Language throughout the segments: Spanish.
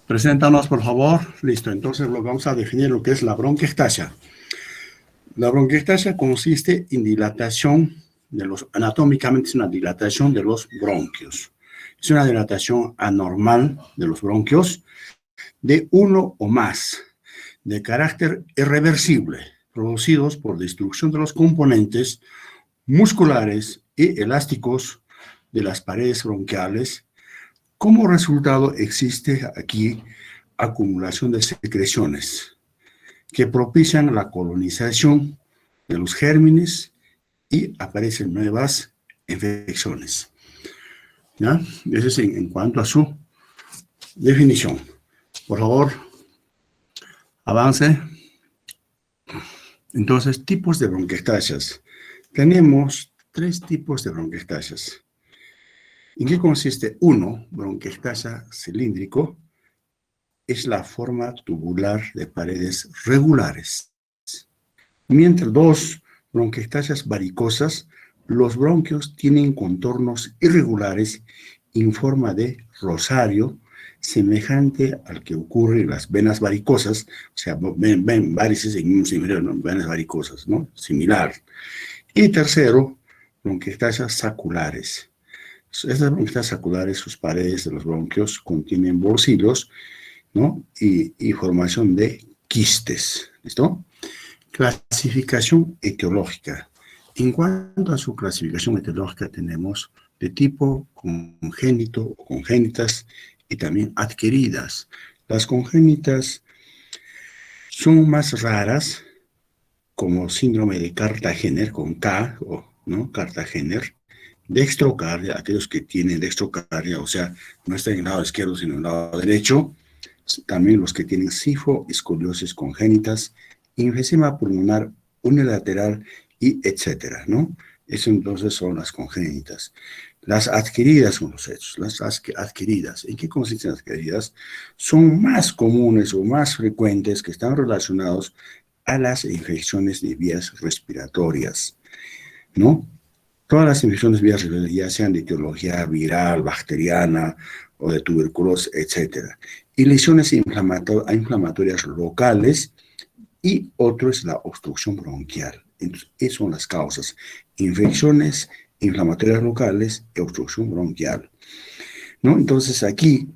Preséntanos, por favor. Listo, entonces lo vamos a definir lo que es la bronquiectasia. La bronquiectasia consiste en dilatación anatómicamente es una dilatación de los bronquios. Es una dilatación anormal de los bronquios de uno o más, de carácter irreversible, producidos por destrucción de los componentes musculares y elásticos de las paredes bronquiales. Como resultado existe aquí acumulación de secreciones que propician la colonización de los gérmenes y aparecen nuevas infecciones. ¿Ya? Eso es en cuanto a su definición. Por favor, avance. Entonces, tipos de bronquiectasias. Tenemos 3 tipos de bronquiectasias. ¿En qué consiste? 1, bronquiectasia cilíndrico, es la forma tubular de paredes regulares. Mientras 2, bronquiectasias varicosas, los bronquios tienen contornos irregulares en forma de rosario, semejante al que ocurre en las venas varicosas, o sea, ven varices en un inferior, ¿no? Venas varicosas, ¿no? Similar. Y tercero, bronquiectasias saculares. Estas bronquiectasias saculares, sus paredes de los bronquios contienen bolsillos, ¿no? Y formación de quistes, ¿listo? Clasificación etiológica. En cuanto a su clasificación etiológica, tenemos de tipo congénito o congénitas y también adquiridas. Las congénitas son más raras, como síndrome de Cartagener, con K, ¿no? Cartagener, dextrocardia, aquellos que tienen dextrocardia, o sea, no están en el lado izquierdo, sino en el lado derecho. También los que tienen sifoescoliosis congénitas, enfisema pulmonar unilateral y etcétera, ¿no? Eso entonces son las congénitas. Las adquiridas son los hechos. Las adquiridas, ¿en qué consisten las adquiridas? Son más comunes o más frecuentes, que están relacionados a las infecciones de vías respiratorias, ¿no? Todas las infecciones de vías respiratorias, ya sean de etiología viral, bacteriana o de tuberculosis, etcétera. Y lesiones inflamatorias locales, y otro es la obstrucción bronquial. Entonces, esas son las causas: infecciones inflamatorias locales y obstrucción bronquial, ¿no? Entonces, aquí,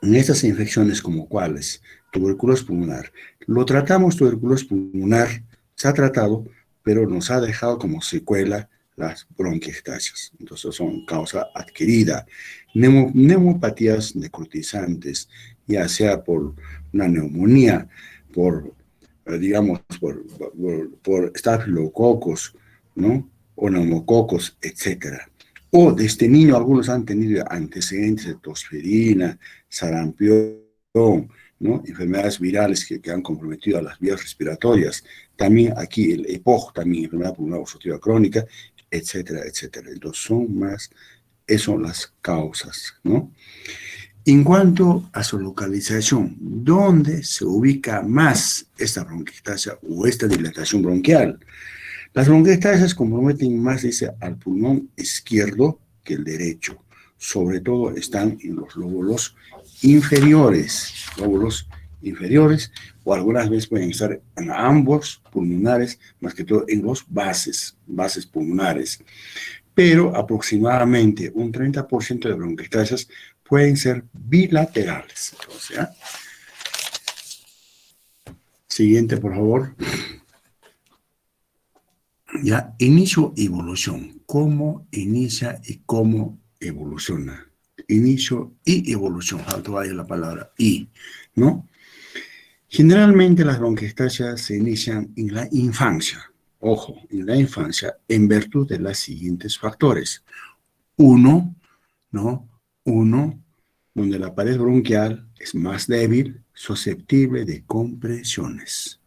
en estas infecciones, como cuáles, tuberculosis pulmonar, lo tratamos, tuberculosis pulmonar, se ha tratado, pero nos ha dejado como secuela las bronquiectasias. Entonces son causa adquirida. Neumopatías necrotizantes, ya sea por una neumonía, digamos, por estafilococos, ¿no? O neumococos, etcétera. O de este niño, algunos han tenido antecedentes de tosferina, sarampión, ¿no? Enfermedades virales que han comprometido a las vías respiratorias. También aquí el EPOC, también enfermedad pulmonar obstructiva crónica, etcétera, etcétera. Entonces esas son las causas, ¿no? En cuanto a su localización, ¿dónde se ubica más esta bronquiectasia o esta dilatación bronquial? Las bronquiectasias comprometen más, dice, al pulmón izquierdo que el derecho. Sobre todo están en los lóbulos inferiores, o algunas veces pueden estar en ambos pulmonares, más que todo en los bases pulmonares. Pero aproximadamente un 30% de bronquiectasias pueden ser bilaterales. O sea, siguiente, por favor. Ya, inicio y evolución. ¿Cómo inicia y cómo evoluciona? Inicio y evolución. Faltó ahí la palabra y, ¿no? Generalmente las bronquiectasias se inician en la infancia. Ojo, en la infancia, en virtud de los siguientes factores. Uno, donde la pared bronquial es más débil, susceptible de compresiones.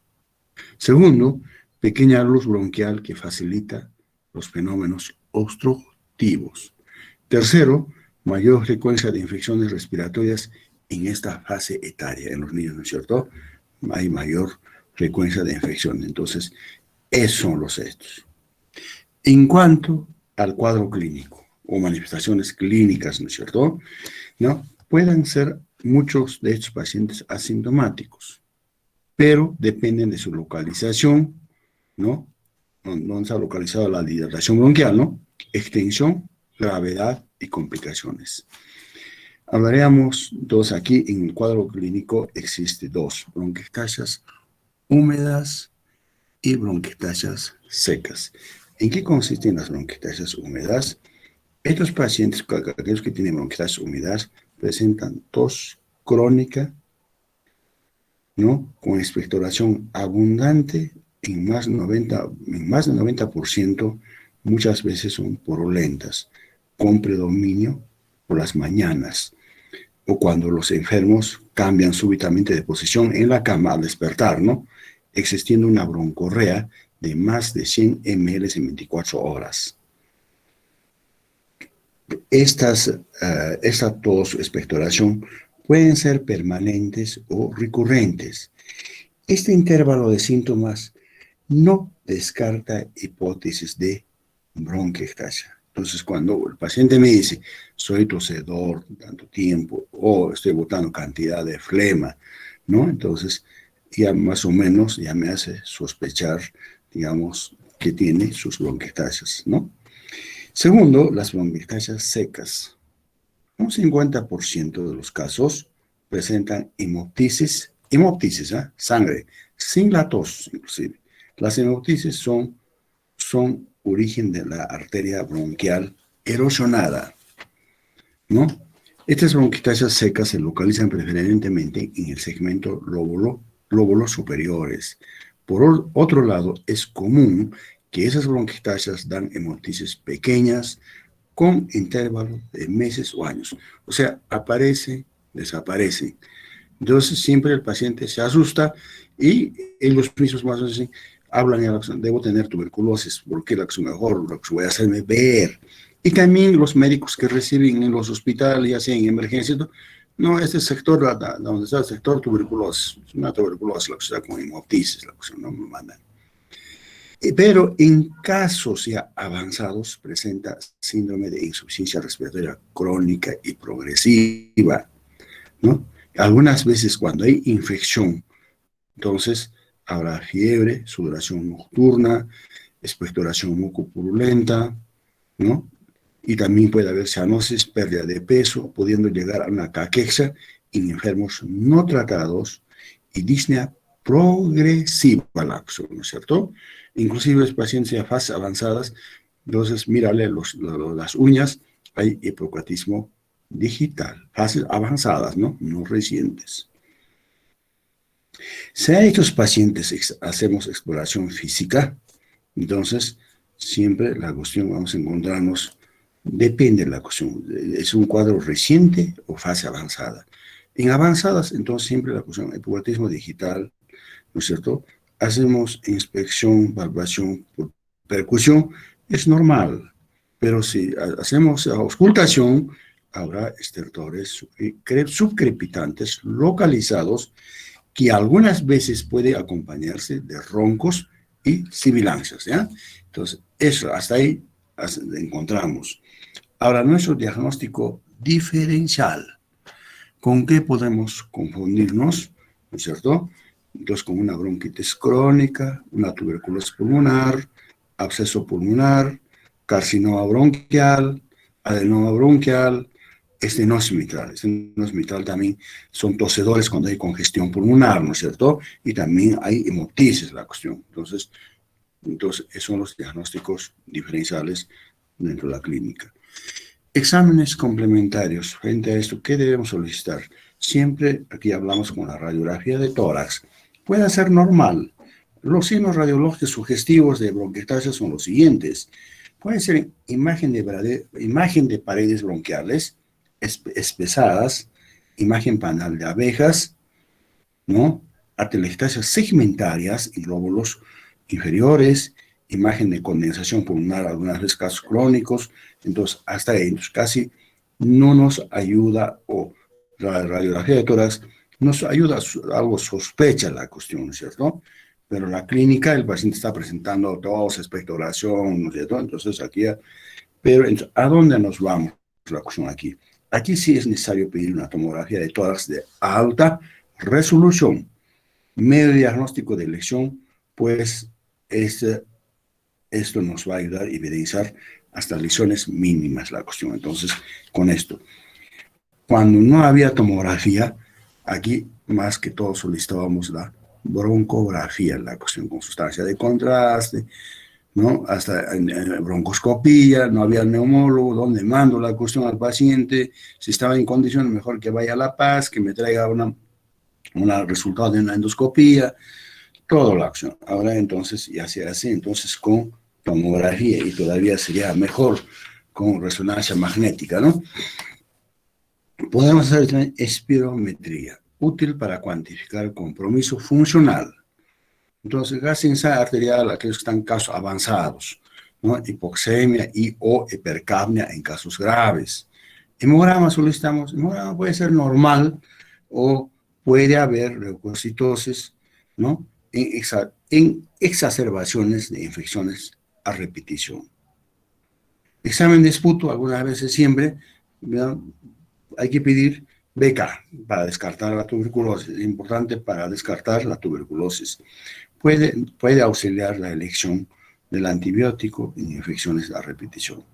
Segundo, pequeña luz bronquial que facilita los fenómenos obstructivos. Tercero, mayor frecuencia de infecciones respiratorias en esta fase etaria. En los niños, ¿no es cierto? Hay mayor frecuencia de infección. Entonces, esos son los hechos. En cuanto al cuadro clínico o manifestaciones clínicas, ¿no es cierto? ¿No? Pueden ser muchos de estos pacientes asintomáticos, pero dependen de su localización, ¿no? ¿Dónde se ha localizado la dilatación bronquial, ¿no? Extensión, gravedad y complicaciones. Hablaríamos dos aquí. En el cuadro clínico existe dos: bronquiectasias húmedas y bronquiectasias secas. ¿En qué consisten las bronquiectasias húmedas? Estos pacientes, aquellos que tienen bronquiectasias húmedas, presentan tos crónica, ¿no? Con expectoración abundante en más del 90%, muchas veces son purulentas, con predominio por las mañanas, o cuando los enfermos cambian súbitamente de posición en la cama al despertar, ¿no? Existiendo una broncorrea de más de 100 ml en 24 horas. Esta tos, expectoración, pueden ser permanentes o recurrentes. Este intervalo de síntomas no descarta hipótesis de bronquiectasia. Entonces, cuando el paciente me dice, soy tosedor tanto tiempo, o estoy botando cantidad de flema, ¿no? Entonces, ya más o menos ya me hace sospechar, digamos, que tiene sus bronquiectasias, ¿no? Segundo, las bronquiectasias secas. Un 50% de los casos presentan hemoptisis, sangre, sin la tos, inclusive. Las hemoptisis son origen de la arteria bronquial erosionada, ¿no? Estas bronquiectasias secas se localizan preferentemente en el segmento lóbulos superiores. Por otro lado, es común que esas bronquiectasias dan hemoptisis pequeñas con intervalos de meses o años. O sea, aparecen, desaparecen. Entonces, siempre el paciente se asusta y en los mismos más dicen, hablan, debo tener tuberculosis, porque lo que es mejor, lo que voy a hacerme ver. Y también los médicos que reciben en los hospitales, ya sea en emergencia, no, este sector, donde está el sector tuberculosis, es una tuberculosis, la que está con hemoptisis, la que no me mandan. Pero en casos ya avanzados presenta síndrome de insuficiencia respiratoria crónica y progresiva, ¿no? Algunas veces cuando hay infección, entonces habrá fiebre, sudoración nocturna, expectoración mucopurulenta, ¿no? Y también puede haber cianosis, pérdida de peso, pudiendo llegar a una caquexia en enfermos no tratados y disnea progresiva, ¿no es cierto? Inclusive los pacientes de fases avanzadas, entonces mírale las uñas, hay hipocratismo digital, fases avanzadas, ¿no? No recientes. Si a estos pacientes hacemos exploración física, entonces siempre la cuestión vamos a encontrarnos, depende de la cuestión, es un cuadro reciente o fase avanzada. En avanzadas, entonces siempre la cuestión, hipocratismo digital, ¿no es cierto? Hacemos inspección, palpación por percusión, es normal, pero si hacemos auscultación, habrá estertores subcrepitantes localizados que algunas veces puede acompañarse de roncos y sibilancias, ¿ya? Entonces, eso, hasta ahí encontramos. Ahora, nuestro diagnóstico diferencial, ¿con qué podemos confundirnos? ¿No es cierto? Entonces, con una bronquitis crónica, una tuberculosis pulmonar, absceso pulmonar, carcinoma bronquial, adenoma bronquial, estenosis mitral. Estenosis mitral también son tosedores cuando hay congestión pulmonar, ¿no es cierto? Y también hay hemoptisis, la cuestión. Entonces, esos son los diagnósticos diferenciales dentro de la clínica. Exámenes complementarios. Frente a esto, ¿qué debemos solicitar? Siempre aquí hablamos con la radiografía de tórax. Puede ser normal. Los signos radiológicos sugestivos de bronquiectasia son los siguientes. Puede ser imagen de paredes bronquiales espesadas, imagen panal de abejas, ¿no? Atelectasias segmentarias y glóbulos inferiores, imagen de condensación pulmonar, algunas veces casos crónicos. Entonces, hasta ahí, casi no nos ayuda, o la radiografía de tórax nos ayuda, algo sospecha la cuestión, ¿no es cierto? Pero la clínica, el paciente está presentando tos, expectoración, ¿no es cierto? Entonces, aquí, pero ¿a dónde nos vamos la cuestión aquí? Aquí sí es necesario pedir una tomografía de tórax de alta resolución. Medio diagnóstico de lesión, pues esto nos va a ayudar a evidenciar hasta lesiones mínimas la cuestión. Entonces, con esto, cuando no había tomografía, aquí más que todo solicitábamos la broncografía, la cuestión con sustancia de contraste, ¿no? Hasta en broncoscopía, no había neumólogo, donde mando la cuestión al paciente, si estaba en condiciones, mejor que vaya a La Paz, que me traiga un resultado de una endoscopía, toda la acción. Ahora entonces ya se hace entonces con tomografía y todavía sería mejor con resonancia magnética, ¿no? Podemos hacer también espirometría, útil para cuantificar el compromiso funcional. Entonces, gas arterial, aquellos que están en casos avanzados, ¿no? Hipoxemia y o hipercapnia en casos graves. Hemograma solicitamos, hemograma puede ser normal o puede haber leucocitosis, ¿no? En exacerbaciones de infecciones a repetición. Examen de esputo, algunas veces siempre, ¿no? Hay que pedir beca para descartar la tuberculosis. Es importante para descartar la tuberculosis. Puede auxiliar la elección del antibiótico en infecciones a repetición.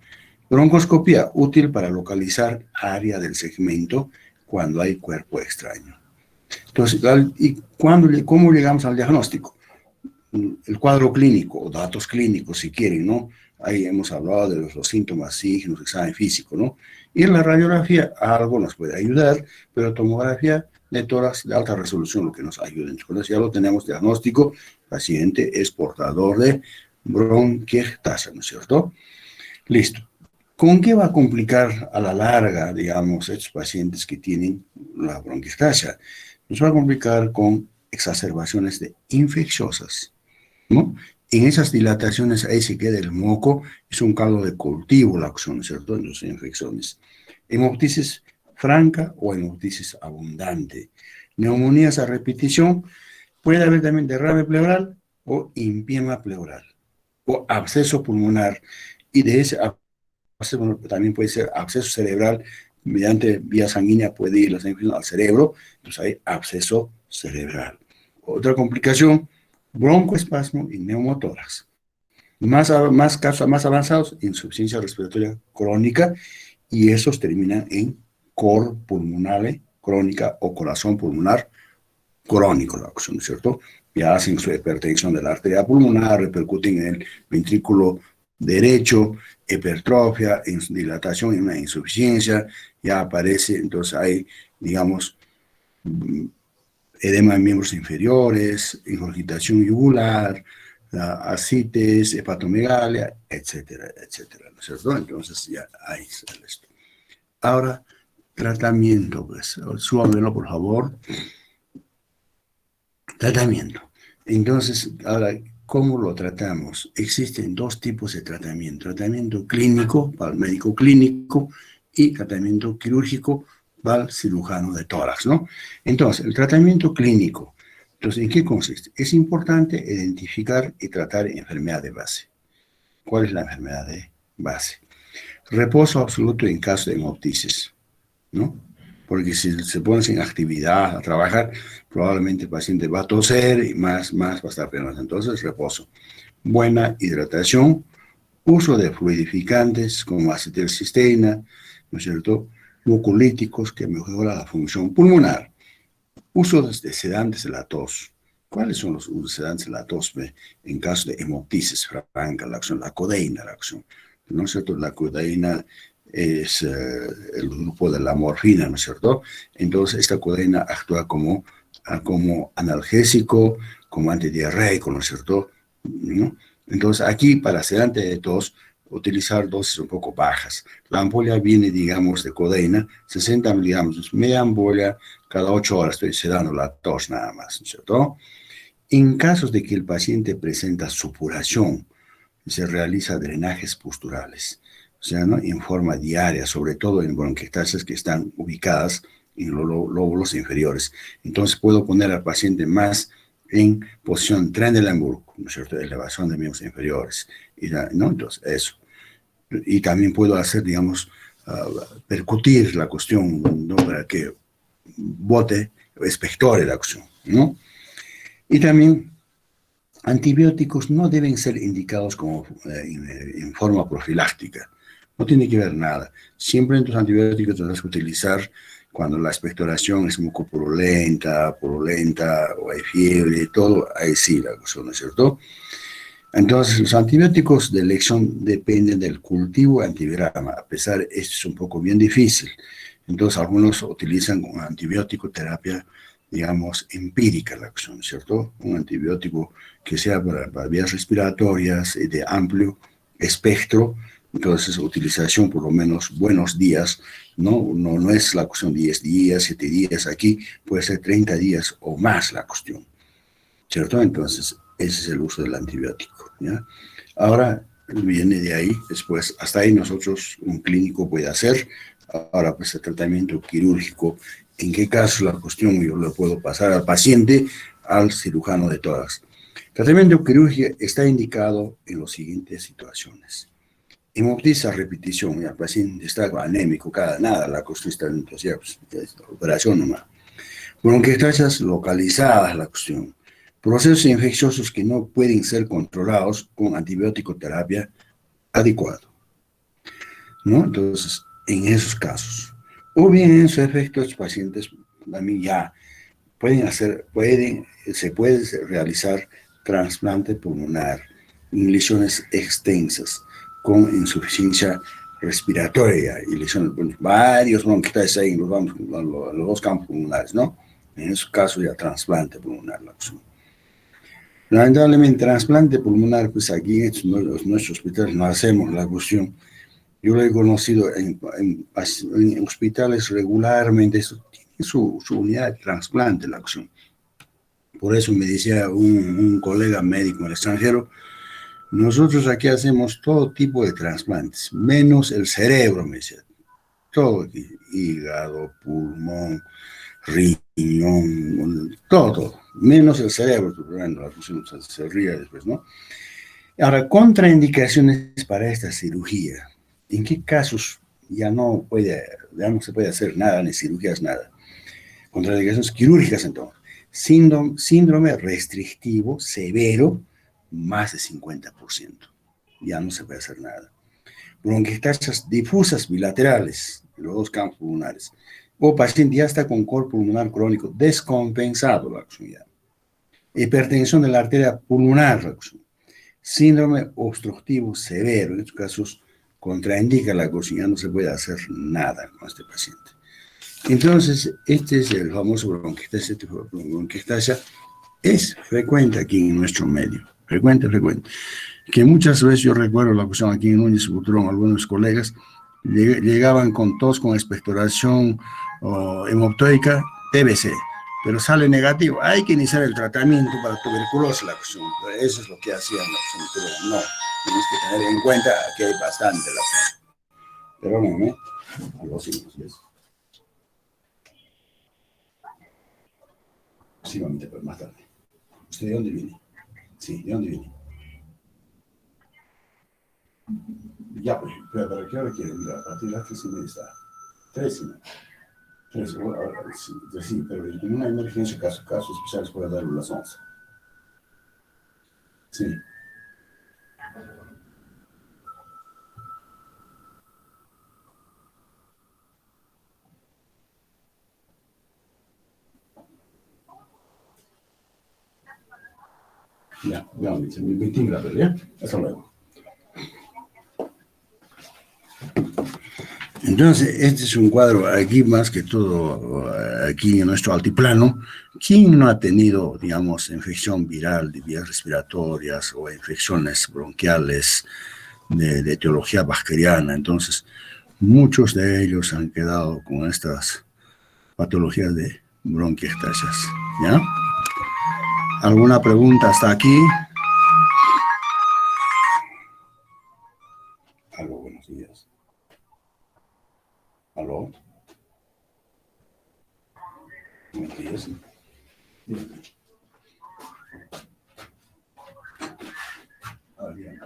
Broncoscopía, útil para localizar área del segmento cuando hay cuerpo extraño. Entonces, ¿cómo llegamos al diagnóstico? El cuadro clínico o datos clínicos, si quieren, ¿no? Ahí hemos hablado de los síntomas, signos, examen físico, ¿no? Y en la radiografía algo nos puede ayudar, pero tomografía de tórax de alta resolución lo que nos ayuda. Entonces ya lo tenemos diagnóstico, paciente es portador de bronquiectasia, ¿no es cierto? Listo. ¿Con qué va a complicar a la larga, digamos, estos pacientes que tienen la bronquiectasia? Nos va a complicar con exacerbaciones infecciosas, ¿no? En esas dilataciones ahí se queda el moco, es un caldo de cultivo la acción, ¿cierto? En las infecciones. Hemoptisis franca o hemoptisis abundante. Neumonías a repetición, puede haber también derrame pleural o empiema pleural o absceso pulmonar. Y de ese absceso también puede ser absceso cerebral, mediante vía sanguínea puede ir la infección al cerebro, entonces hay absceso cerebral. Otra complicación, broncoespasmo y neumotórax. Casos más avanzados, insuficiencia respiratoria crónica, y esos terminan en cor pulmonale crónica o corazón pulmonar crónico, ¿no es cierto? Ya hacen su hipertensión de la arteria pulmonar, repercuten en el ventrículo derecho, hipertrofia, dilatación y una insuficiencia, ya aparece, entonces hay, digamos, edema de miembros inferiores, ingurgitación yugular, ascites, hepatomegalia, etcétera, etcétera, ¿no es cierto? Entonces ya ahí sale esto. Ahora, tratamiento, pues, súbamelo por favor. Tratamiento. Entonces, ahora, ¿cómo lo tratamos? Existen dos tipos de tratamiento. Tratamiento clínico, para el médico clínico, y tratamiento quirúrgico, para el cirujano de tórax, ¿no? Entonces, el tratamiento clínico. Entonces, ¿en qué consiste? Es importante identificar y tratar enfermedad de base. ¿Cuál es la enfermedad de base? Reposo absoluto en caso de hemoptisis, ¿no? Porque si se pone sin actividad a trabajar, probablemente el paciente va a toser y más va a estar penoso. Entonces, reposo. Buena hidratación, uso de fluidificantes como acetilcisteína, ¿no es cierto? Mucolíticos que mejoran la función pulmonar. Uso de sedantes de la tos. ¿Cuáles son los sedantes de la tos? En caso de hemoptisis franca, la acción, la codeína, la acción. ¿No es cierto? La codeína es el grupo de la morfina, ¿no es cierto? Entonces, esta codeína actúa como analgésico, como antidiarreico, ¿no es cierto? ¿No? Entonces, aquí, para sedante de tos, utilizar dosis un poco bajas. La ampolla viene, digamos, de codeína, 60 miligramos, media ampolla cada 8 horas, estoy sedando la tos nada más, ¿no es cierto? En casos de que el paciente presenta supuración, se realiza drenajes posturales, o sea, ¿no? En forma diaria, sobre todo en bronquiectasias que están ubicadas en los lóbulos inferiores. Entonces puedo poner al paciente más en posición Trendelenburg, ¿no es cierto? Elevación de miembros inferiores, ¿no? Entonces, eso. Y también puedo hacer, digamos, percutir la cuestión, ¿no? Para que bote, expectore la cuestión, ¿no? Y también antibióticos no deben ser indicados como en forma profiláctica. No tiene que ver nada. Siempre en tus antibióticos tendrás que utilizar cuando la expectoración es muy purulenta, o hay fiebre, todo, ahí sí la cuestión, ¿no es cierto? Entonces, los antibióticos de elección dependen del cultivo antivirama. A pesar, esto es un poco bien difícil. Entonces, algunos utilizan una antibiótico terapia, digamos, empírica la acción, ¿cierto? Un antibiótico que sea para vías respiratorias de amplio espectro. Entonces, utilización por lo menos buenos días, no es la cuestión 10 días, 7 días, aquí puede ser 30 días o más la cuestión, ¿cierto? Entonces, ese es el uso del antibiótico, ¿ya? Ahora viene de ahí, después, hasta ahí nosotros, un clínico puede hacer. Ahora, pues el tratamiento quirúrgico, ¿en qué caso la cuestión yo le puedo pasar al paciente, al cirujano de todas? El tratamiento quirúrgico está indicado en las siguientes situaciones. Hemoptisa a repetición, el paciente está anémico, cada nada, la cuestión está en pues, operación nomás. Bronquiectasias localizadas, la cuestión. Procesos infecciosos que no pueden ser controlados con antibiótico terapia adecuado, ¿no? Entonces, en esos casos. O bien en su efecto, los pacientes también ya se puede realizar trasplante pulmonar en lesiones extensas con insuficiencia respiratoria y lesiones, bueno, varios bronquitis ahí en los dos campos pulmonares, ¿no? En esos casos ya trasplante pulmonar la opción. Lamentablemente, trasplante pulmonar, pues aquí en nuestros hospitales no hacemos la cuestión. Yo lo he conocido en hospitales regularmente, eso tiene su unidad de trasplante la acción. Por eso me decía un colega médico en el extranjero, nosotros aquí hacemos todo tipo de trasplantes, menos el cerebro, me decía. Todo aquí, hígado, pulmón, riñón, todo, menos el cerebro, bueno, la función se ríe después, ¿no? Ahora, contraindicaciones para esta cirugía. ¿En qué casos ya no se puede hacer nada, ni cirugías, nada? Contraindicaciones quirúrgicas, entonces. Síndrome restrictivo severo, más de 50%. Ya no se puede hacer nada. Bronquiectasias difusas bilaterales, en los dos campos pulmonares. O paciente ya está con cor pulmonar crónico descompensado, la acción ya. Hipertensión de la arteria pulmonar, la acción. Síndrome obstructivo severo, en estos casos contraindica la cosa, ya no se puede hacer nada con este paciente. Entonces, este es el famoso bronquiectasia. Bronquiectasia es frecuente aquí en nuestro medio, frecuente, que muchas veces yo recuerdo la cuestión aquí en Núñez Butrón, algunos colegas llegaban con tos, con expectoración hemoptoica, TBC, pero sale negativo. Hay que iniciar el tratamiento para tuberculosis, la cuestión. Eso es lo que hacían la cuestión, pero no, tienes que tener en cuenta que hay bastante la cuestión. Perdónenme, algo así, ¿sí? Sí, vamos a más tarde. ¿Usted de dónde viene? Sí, ¿de dónde viene? Ya, pues, pero ¿qué hora quiere? Mira, a partir de las 3:30 está. 3:30. Sí, sí, pero en una emergencia, casos especiales, puede darle las 11. Sí. Ya, veamos, dice, 20 grados, ¿ya? Hasta luego. Entonces, este es un cuadro aquí más que todo, aquí en nuestro altiplano. ¿Quién no ha tenido, digamos, infección viral de vías respiratorias o infecciones bronquiales de etiología bacteriana? Entonces, muchos de ellos han quedado con estas patologías de bronquiectasias, ¿ya? ¿Alguna pregunta hasta aquí? Aló, buenos días. Aló. Buenos días. Dígame. Ah, bien.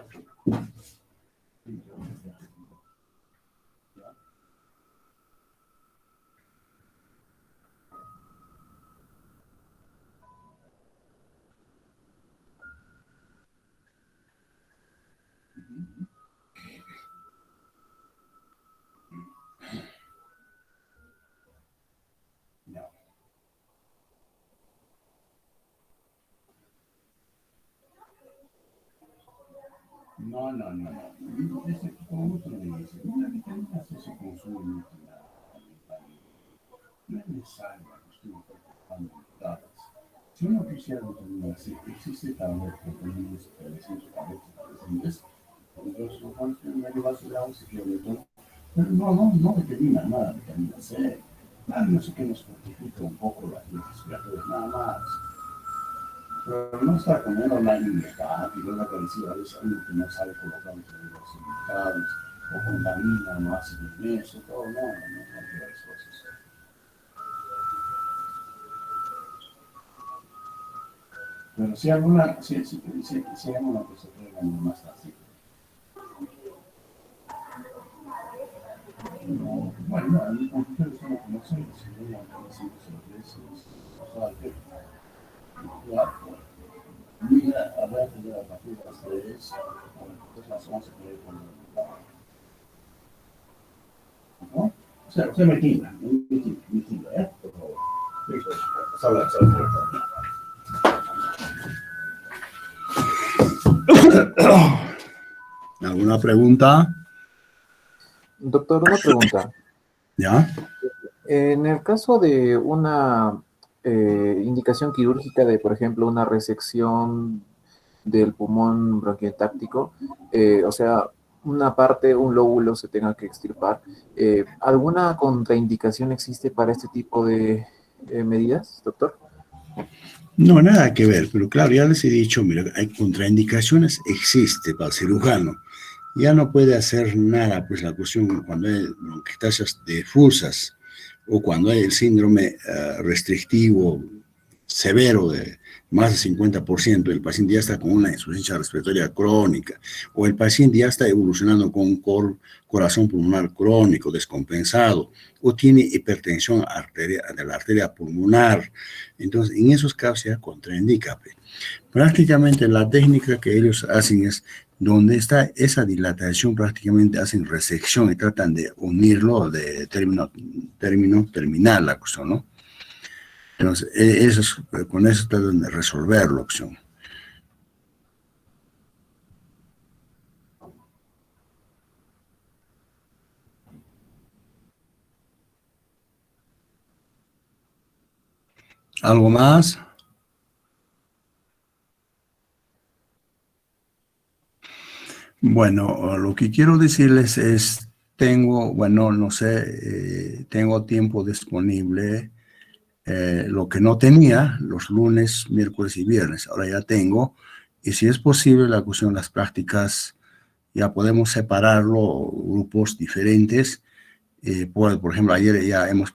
No, no, no, no. Como otro me dice, una vitamina C se consume mucho en la vida. No es necesario la cuestión de dadas. Si uno quisiera vitamina C, existe tabletas, vitaminas, tabletas, entonces, Juan, medio vaso de agua se quiere todo. Pero no determina nada vitamina C. Nada, no sé qué nos fortifica un poco las respiratorias, nada más. Pero no está comiendo una libertad y luego aparecido a veces algo que no sabe colocar los indicados o contamina, no hace bien eso, todo, no quiero las cosas. Pero si alguna, si alguna cosa que más fácil. No, bueno, a mí con ustedes no conocen, si no, ya, mira, habrá que ver a partir de las 3, pues las 11 que hay con ¿no? Se me quita, ¿eh? Por favor. Listo, sala. ¿Alguna pregunta? Doctor, una pregunta. ¿Ya? En el caso de una indicación quirúrgica de, por ejemplo, una resección del pulmón bronquiotáctico, o sea, una parte, un lóbulo se tenga que extirpar, ¿alguna contraindicación existe para este tipo de medidas, doctor? No, nada que ver, pero claro, ya les he dicho, mira, hay contraindicaciones, existe para el cirujano. Ya no puede hacer nada, pues la cuestión cuando hay bronquiectasias difusas o cuando hay el síndrome restrictivo severo de más del 50%, el paciente ya está con una insuficiencia respiratoria crónica o el paciente ya está evolucionando con un corazón pulmonar crónico descompensado o tiene hipertensión de la arteria pulmonar. Entonces, en esos casos ya contraindica. Prácticamente la técnica que ellos hacen es donde está esa dilatación, prácticamente hacen resección y tratan de unirlo de terminar la cuestión, ¿no? Entonces, con eso tratan de resolver la opción. ¿Algo más? Bueno, lo que quiero decirles es, no sé, tengo tiempo disponible, lo que no tenía los lunes, miércoles y viernes, ahora ya tengo, y si es posible la cuestión de las prácticas, ya podemos separarlo, grupos diferentes, por ejemplo, ayer ya hemos